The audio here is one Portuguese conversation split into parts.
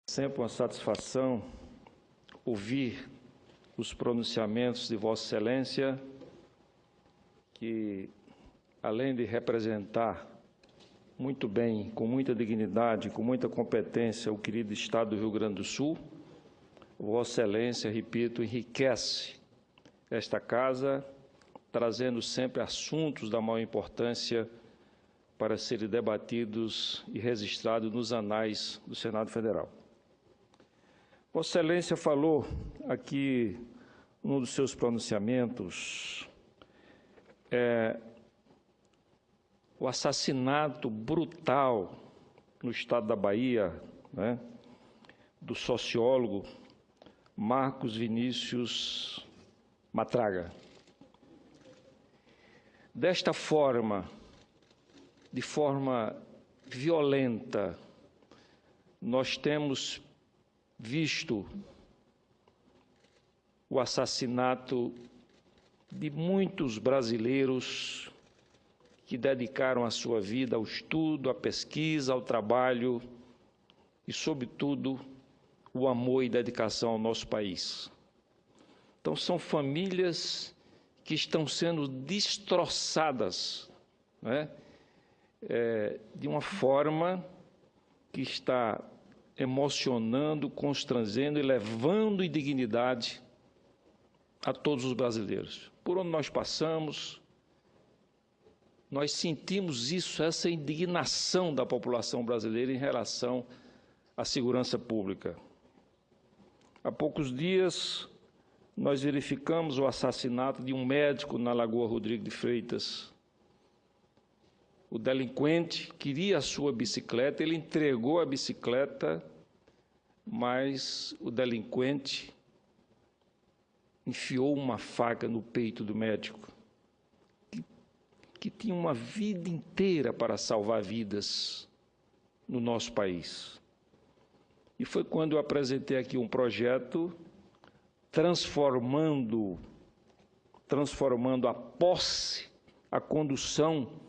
Sempre uma satisfação ouvir os pronunciamentos de Vossa Excelência, que, além de representar muito bem, com muita dignidade, com muita competência, o querido Estado do Rio Grande do Sul, Vossa Excelência, repito, enriquece esta Casa, trazendo sempre assuntos da maior importância para serem debatidos e registrados nos anais do Senado Federal. Vossa Excelência falou aqui, num dos seus pronunciamentos, o assassinato brutal no estado da Bahia, né, do sociólogo Marcos Vinícius Matraga. Desta forma, de forma violenta, nós temos visto o assassinato de muitos brasileiros que dedicaram a sua vida ao estudo, à pesquisa, ao trabalho e, sobretudo, o amor e dedicação ao nosso país. Então, são famílias que estão sendo destroçadas, né, de uma forma que está emocionando, constrangendo e levando indignidade a todos os brasileiros. Por onde nós passamos, nós sentimos isso, essa indignação da população brasileira em relação à segurança pública. Há poucos dias, nós verificamos o assassinato de um médico na Lagoa Rodrigo de Freitas. O delinquente queria a sua bicicleta, ele entregou a bicicleta, mas o delinquente enfiou uma faca no peito do médico, que tinha uma vida inteira para salvar vidas no nosso país. E foi quando eu apresentei aqui um projeto transformando a posse, a condução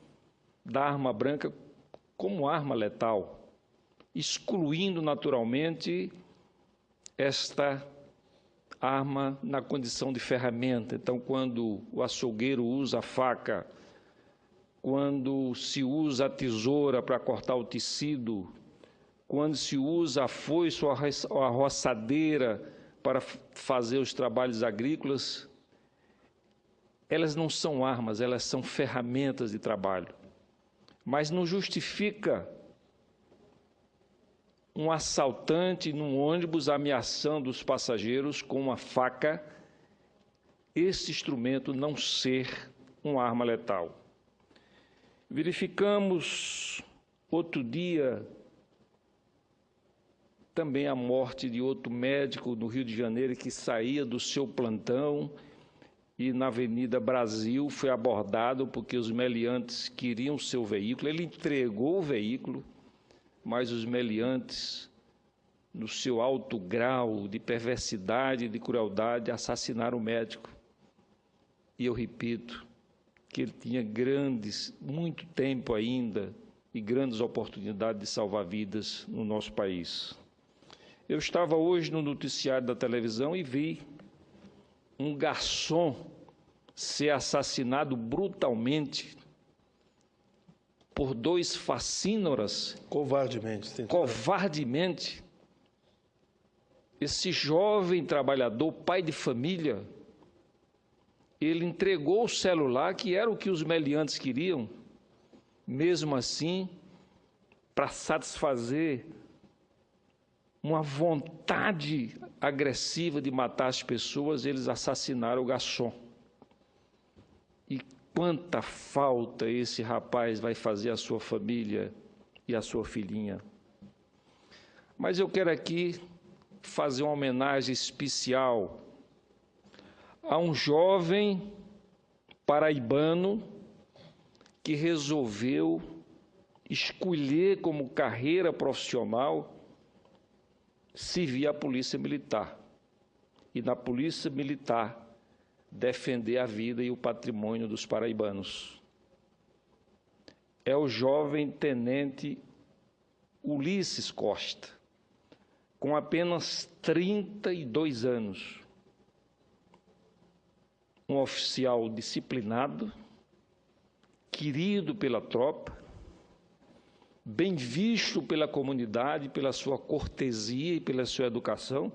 da arma branca como arma letal, excluindo naturalmente esta arma na condição de ferramenta. Então, quando o açougueiro usa a faca, quando se usa a tesoura para cortar o tecido, quando se usa a foice ou a roçadeira para fazer os trabalhos agrícolas, elas não são armas, elas são ferramentas de trabalho. Mas não justifica um assaltante num ônibus ameaçando os passageiros com uma faca, esse instrumento não ser uma arma letal. Verificamos outro dia também a morte de outro médico no Rio de Janeiro que saía do seu plantão e na Avenida Brasil foi abordado porque os meliantes queriam o seu veículo. Ele entregou o veículo, mas os meliantes, no seu alto grau de perversidade e de crueldade, assassinaram o médico. E eu repito que ele tinha muito tempo ainda e grandes oportunidades de salvar vidas no nosso país. Eu estava hoje no noticiário da televisão e vi um garçom ser assassinado brutalmente por dois facínoras. Covardemente. Esse jovem trabalhador, pai de família, ele entregou o celular, que era o que os meliantes queriam, mesmo assim, para satisfazer uma vontade agressiva de matar as pessoas, eles assassinaram o garçom. E quanta falta esse rapaz vai fazer à sua família e à sua filhinha. Mas eu quero aqui fazer uma homenagem especial a um jovem paraibano que resolveu escolher como carreira profissional servir à Polícia Militar. E na Polícia Militar defender a vida e o patrimônio dos paraibanos. É o jovem tenente Ulisses Costa, com apenas 32 anos. Um oficial disciplinado, querido pela tropa, bem visto pela comunidade, pela sua cortesia e pela sua educação,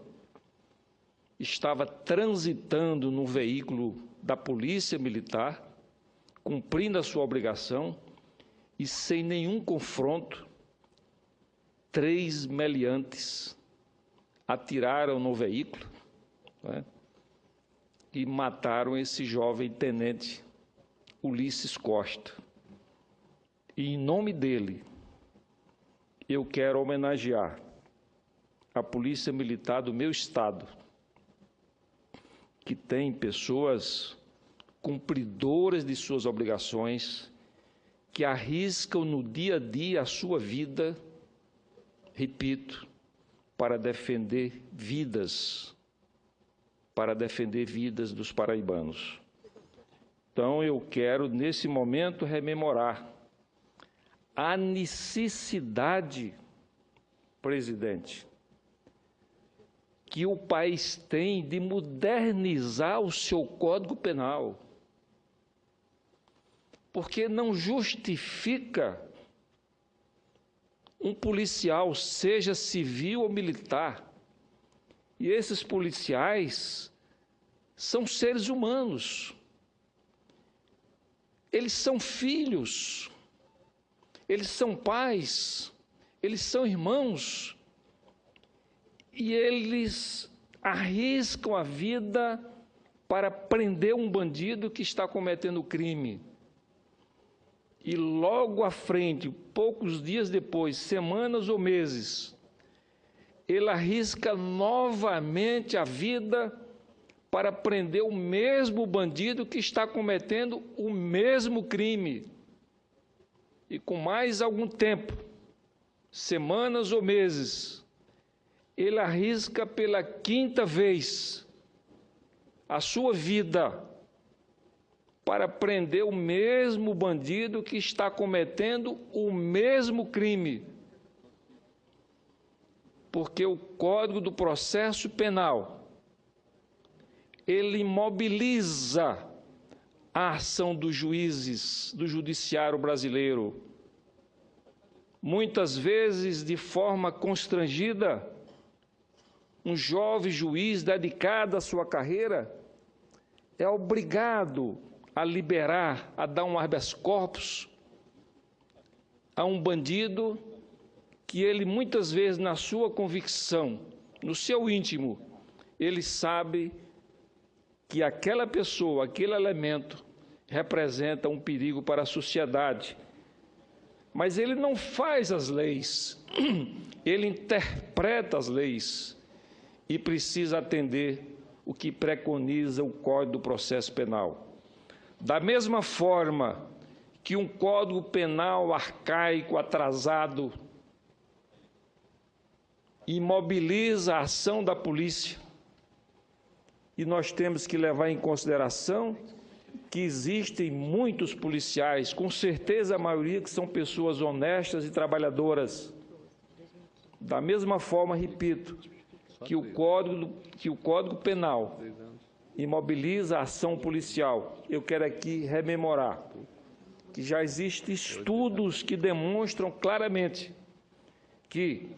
estava transitando no veículo da Polícia Militar, cumprindo a sua obrigação, e sem nenhum confronto, 3 meliantes atiraram no veículo, né, e mataram esse jovem tenente Ulisses Costa. E, em nome dele, eu quero homenagear a Polícia Militar do meu estado, que tem pessoas cumpridoras de suas obrigações, que arriscam no dia a dia a sua vida, repito, para defender vidas dos paraibanos. Então, eu quero, nesse momento, rememorar a necessidade, presidente, que o país tem de modernizar o seu Código Penal, porque não justifica um policial, seja civil ou militar, e esses policiais são seres humanos, eles são filhos, eles são pais, eles são irmãos, e eles arriscam a vida para prender um bandido que está cometendo crime. E logo à frente, poucos dias depois, semanas ou meses, ele arrisca novamente a vida para prender o mesmo bandido que está cometendo o mesmo crime. E com mais algum tempo, semanas ou meses, ele arrisca pela 5ª vez a sua vida para prender o mesmo bandido que está cometendo o mesmo crime. Porque o Código do Processo Penal, ele mobiliza a ação dos juízes, do judiciário brasileiro. Muitas vezes, de forma constrangida, um jovem juiz dedicado à sua carreira é obrigado a liberar, a dar um habeas corpus a um bandido que ele, muitas vezes, na sua convicção, no seu íntimo, ele sabe que aquela pessoa, aquele elemento, representa um perigo para a sociedade. Mas ele não faz as leis, ele interpreta as leis e precisa atender o que preconiza o Código do Processo Penal. Da mesma forma que um Código Penal arcaico, atrasado, imobiliza a ação da polícia, e nós temos que levar em consideração que existem muitos policiais, com certeza a maioria que são pessoas honestas e trabalhadoras. Da mesma forma, repito, que o Código Penal imobiliza a ação policial. Eu quero aqui rememorar que já existem estudos que demonstram claramente que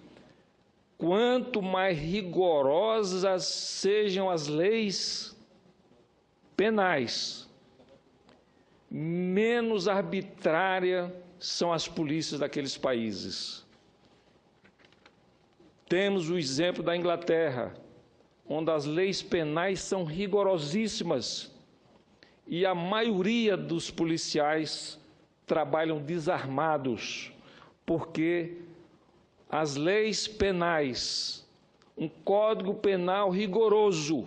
quanto mais rigorosas sejam as leis penais, menos arbitrárias são as polícias daqueles países. Temos o exemplo da Inglaterra, onde as leis penais são rigorosíssimas e a maioria dos policiais trabalham desarmados, porque as leis penais, um Código Penal rigoroso,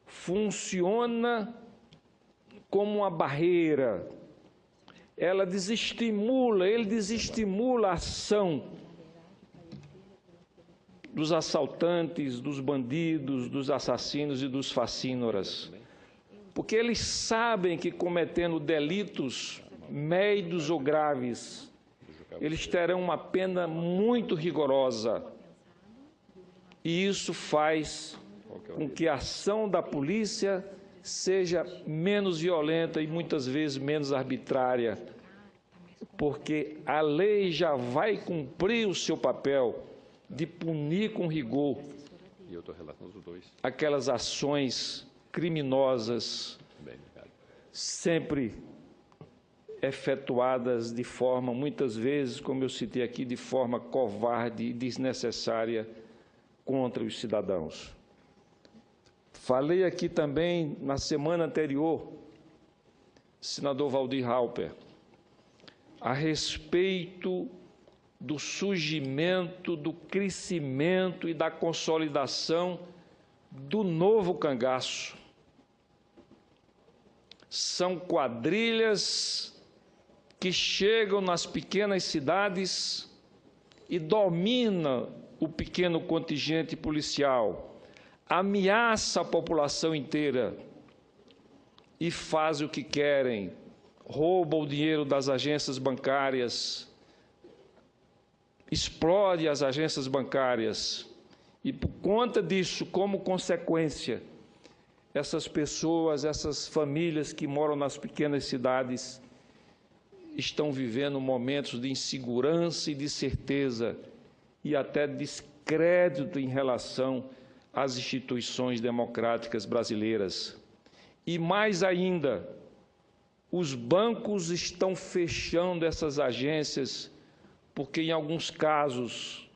funciona como uma barreira. Ele desestimula a ação dos assaltantes, dos bandidos, dos assassinos e dos facínoras, porque eles sabem que cometendo delitos médios ou graves, eles terão uma pena muito rigorosa. E isso faz com que a ação da polícia seja menos violenta e muitas vezes menos arbitrária, porque a lei já vai cumprir o seu papel de punir com rigor aquelas ações criminosas sempre efetuadas de forma, muitas vezes, como eu citei aqui, de forma covarde e desnecessária contra os cidadãos. Falei aqui também, na semana anterior, senador Waldir Halper, a respeito do surgimento, do crescimento e da consolidação do novo cangaço. São quadrilhas que chegam nas pequenas cidades e dominam o pequeno contingente policial, ameaça a população inteira e faz o que querem, rouba o dinheiro das agências bancárias, explode as agências bancárias e, por conta disso, como consequência, essas pessoas, essas famílias que moram nas pequenas cidades estão vivendo momentos de insegurança e de incerteza e até descrédito em relação às instituições democráticas brasileiras. E mais ainda, os bancos estão fechando essas agências porque, em alguns casos,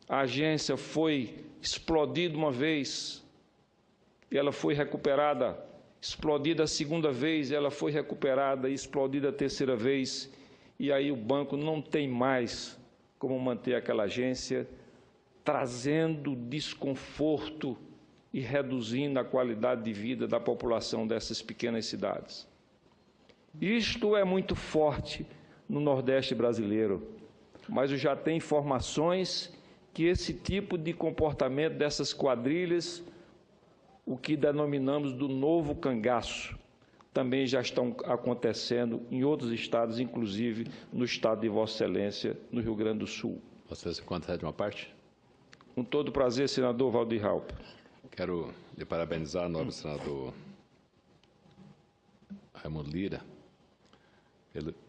a agência foi explodida uma vez, e ela foi recuperada, explodida a segunda vez, ela foi recuperada e explodida a terceira vez, e aí o banco não tem mais como manter aquela agência, trazendo desconforto e reduzindo a qualidade de vida da população dessas pequenas cidades. Isto é muito forte no Nordeste brasileiro, mas eu já tenho informações que esse tipo de comportamento dessas quadrilhas, o que denominamos do novo cangaço, também já estão acontecendo em outros estados, inclusive no estado de Vossa Excelência, no Rio Grande do Sul. Vossa Excelência, concede uma parte? Com todo prazer, senador Waldir Halper. Quero lhe parabenizar, nobre senador Raimundo Lira,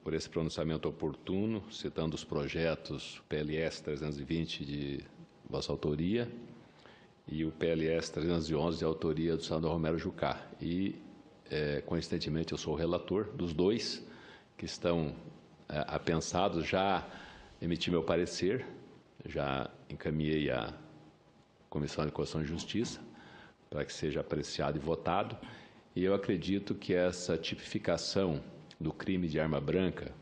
por esse pronunciamento oportuno, citando os projetos PLS 320 de vossa autoria e o PLS 311 de autoria do senador Romero Jucá. E, coincidentemente, eu sou o relator dos dois que estão apensados. Já emiti meu parecer, já encaminhei à Comissão de Constituição e Justiça para que seja apreciado e votado. E eu acredito que essa tipificação do crime de arma branca,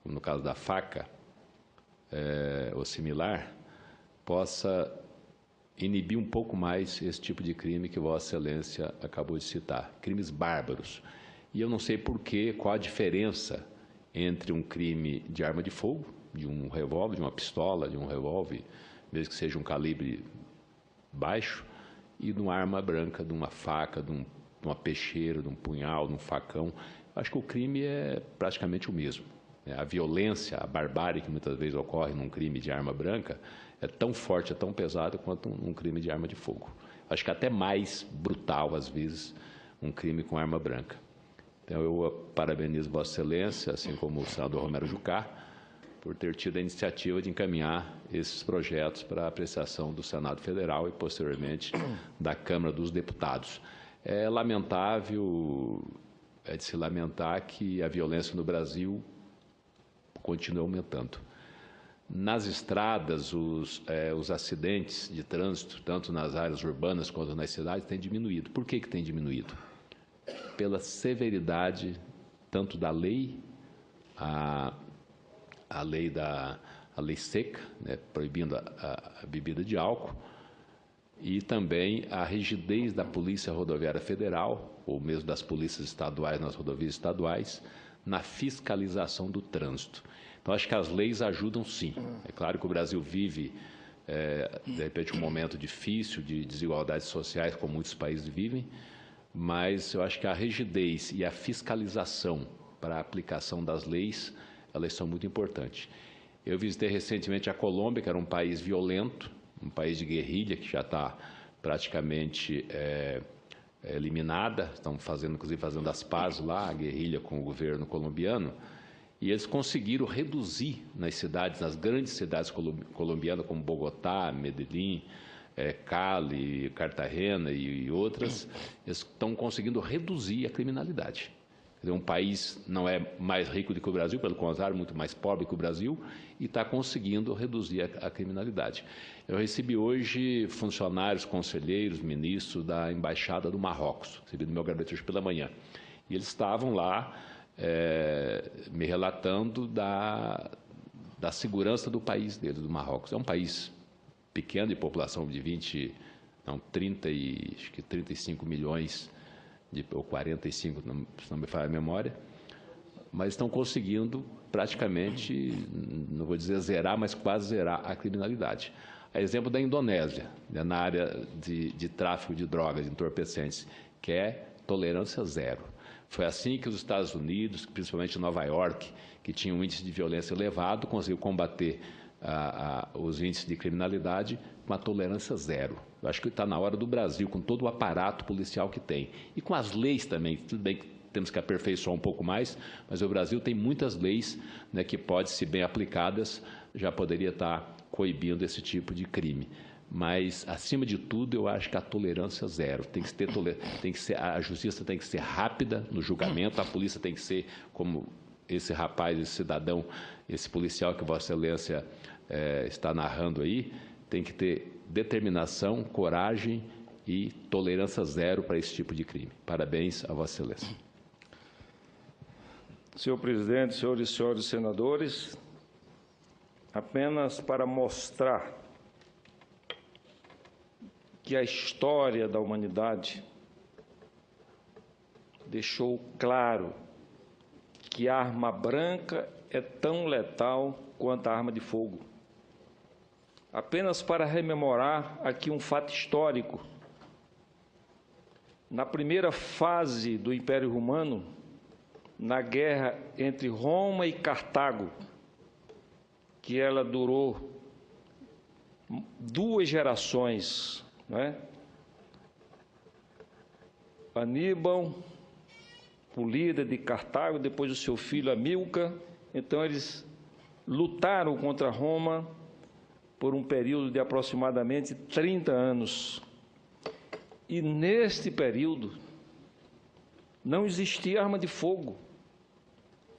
como no caso da faca, ou similar, possa inibir um pouco mais esse tipo de crime que Vossa Excelência acabou de citar, crimes bárbaros. E eu não sei porquê, qual a diferença entre um crime de arma de fogo, de um revólver, de uma pistola, de um revólver, mesmo que seja um calibre baixo, e de uma arma branca, de uma faca, de uma peixeira, de um punhal, de um facão. Acho que o crime é praticamente o mesmo. A violência, a barbárie que muitas vezes ocorre num crime de arma branca é tão forte, é tão pesada quanto um crime de arma de fogo. Acho que até mais brutal, às vezes, um crime com arma branca. Então, eu parabenizo Vossa Excelência, assim como o senador Romero Jucá, por ter tido a iniciativa de encaminhar esses projetos para a apreciação do Senado Federal e, posteriormente, da Câmara dos Deputados. É lamentável, é de se lamentar que a violência no Brasil continua aumentando. Nas estradas, os acidentes de trânsito, tanto nas áreas urbanas quanto nas cidades, têm diminuído. Por que tem diminuído? Pela severidade tanto da lei, a lei seca, né, proibindo a bebida de álcool, e também a rigidez da Polícia Rodoviária Federal, ou mesmo das polícias estaduais nas rodovias estaduais, na fiscalização do trânsito. Então, acho que as leis ajudam, sim. É claro que o Brasil vive, de repente, um momento difícil de desigualdades sociais, como muitos países vivem, mas eu acho que a rigidez e a fiscalização para a aplicação das leis, elas são muito importantes. Eu visitei recentemente a Colômbia, que era um país violento, um país de guerrilha que já está praticamente eliminada, estão fazendo, inclusive fazendo as pazes lá, a guerrilha com o governo colombiano, e eles conseguiram reduzir nas cidades, nas grandes cidades colombianas, como Bogotá, Medellín, Cali, Cartagena e outras, eles estão conseguindo reduzir a criminalidade. Um país não é mais rico do que o Brasil, pelo contrário, muito mais pobre que o Brasil, e está conseguindo reduzir a criminalidade. Eu recebi hoje funcionários, conselheiros, ministros da Embaixada do Marrocos, recebi no meu gabinete hoje pela manhã, e eles estavam lá me relatando da segurança do país deles, do Marrocos. É um país pequeno, de população de 35 milhões, ou 45, se não me falha a memória, mas estão conseguindo praticamente, não vou dizer zerar, mas quase zerar a criminalidade. A exemplo da Indonésia, na área de tráfico de drogas, de entorpecentes, que é tolerância zero. Foi assim que os Estados Unidos, principalmente Nova York, que tinha um índice de violência elevado, conseguiu combater os índices de criminalidade com a tolerância zero. Eu acho que está na hora do Brasil, com todo o aparato policial que tem. E com as leis também, tudo bem que temos que aperfeiçoar um pouco mais, mas o Brasil tem muitas leis, né, que, se bem aplicadas, já poderia estar coibindo esse tipo de crime. Mas, acima de tudo, eu acho que a tolerância zero. A justiça tem que ser rápida no julgamento, a polícia tem que ser como esse rapaz, esse cidadão, esse policial que Vossa Excelência está narrando aí, tem que ter determinação, coragem e tolerância zero para esse tipo de crime. Parabéns a Vossa Excelência. Senhor presidente, senhores e senhores senadores, apenas para mostrar que a história da humanidade deixou claro que a arma branca é tão letal quanto a arma de fogo. Apenas para rememorar aqui um fato histórico. Na primeira fase do Império Romano, na guerra entre Roma e Cartago, que ela durou 2 gerações, né? Aníbal, o líder de Cartago, depois o seu filho Amílcar, então eles lutaram contra Roma por um período de aproximadamente 30 anos. E neste período não existia arma de fogo.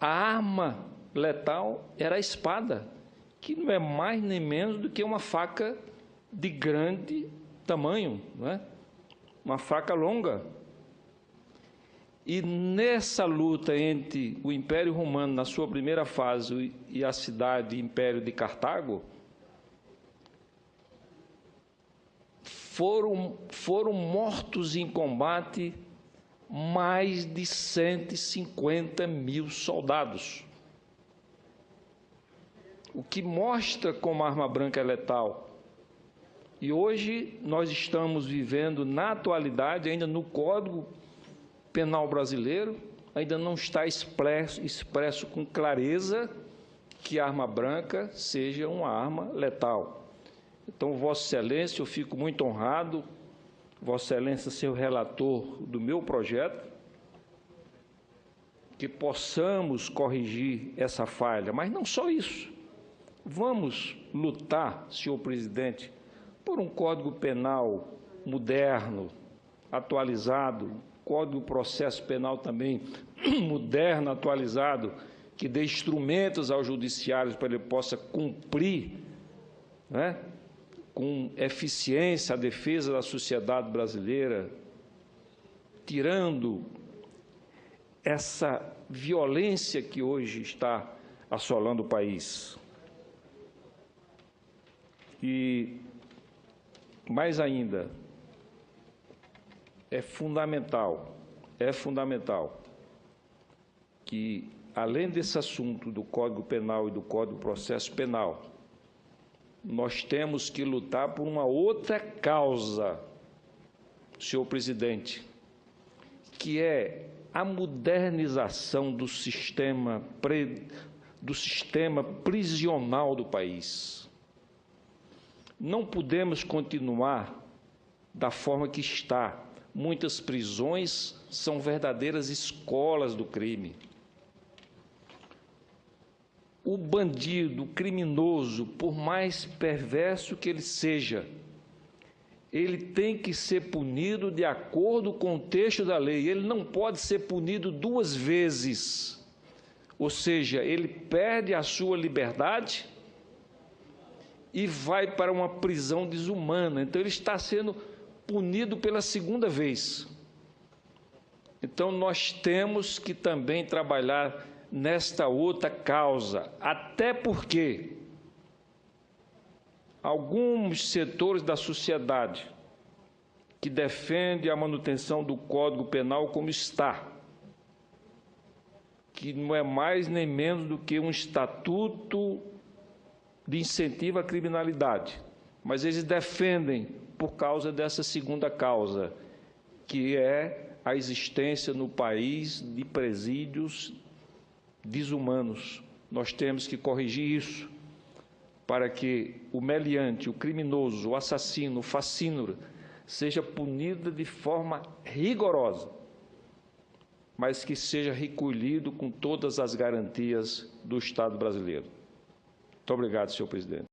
A arma letal era a espada, que não é mais nem menos do que uma faca de grande tamanho, né? Uma faca longa. E nessa luta entre o Império Romano, na sua primeira fase, e a cidade Império de Cartago, foram mortos em combate mais de 150 mil soldados. O que mostra como a arma branca é letal. E hoje nós estamos vivendo, na atualidade, ainda no Código Penal brasileiro, ainda não está expresso com clareza que a arma branca seja uma arma letal. Então, Vossa Excelência, eu fico muito honrado, Vossa Excelência ser o relator do meu projeto, que possamos corrigir essa falha. Mas não só isso. Vamos lutar, senhor presidente, por um Código Penal moderno, atualizado, Código de Processo Penal também moderno, atualizado, que dê instrumentos ao judiciário para ele possa cumprir, né, com eficiência a defesa da sociedade brasileira, tirando essa violência que hoje está assolando o país. E, mais ainda, é fundamental que, além desse assunto do Código Penal e do Código de Processo Penal, nós temos que lutar por uma outra causa, senhor presidente, que é a modernização do sistema prisional do país. Não podemos continuar da forma que está. Muitas prisões são verdadeiras escolas do crime. O bandido, o criminoso, por mais perverso que ele seja, ele tem que ser punido de acordo com o texto da lei. Ele não pode ser punido duas vezes. Ou seja, ele perde a sua liberdade e vai para uma prisão desumana. Então, ele está sendo punido pela segunda vez. Então, nós temos que também trabalhar nesta outra causa, até porque alguns setores da sociedade que defendem a manutenção do Código Penal como está, que não é mais nem menos do que um estatuto de incentivo à criminalidade, mas eles defendem por causa dessa segunda causa, que é a existência no país de presídios desumanos. Nós temos que corrigir isso, para que o meliante, o criminoso, o assassino, o facínora, seja punido de forma rigorosa, mas que seja recolhido com todas as garantias do Estado brasileiro. Muito obrigado, senhor presidente.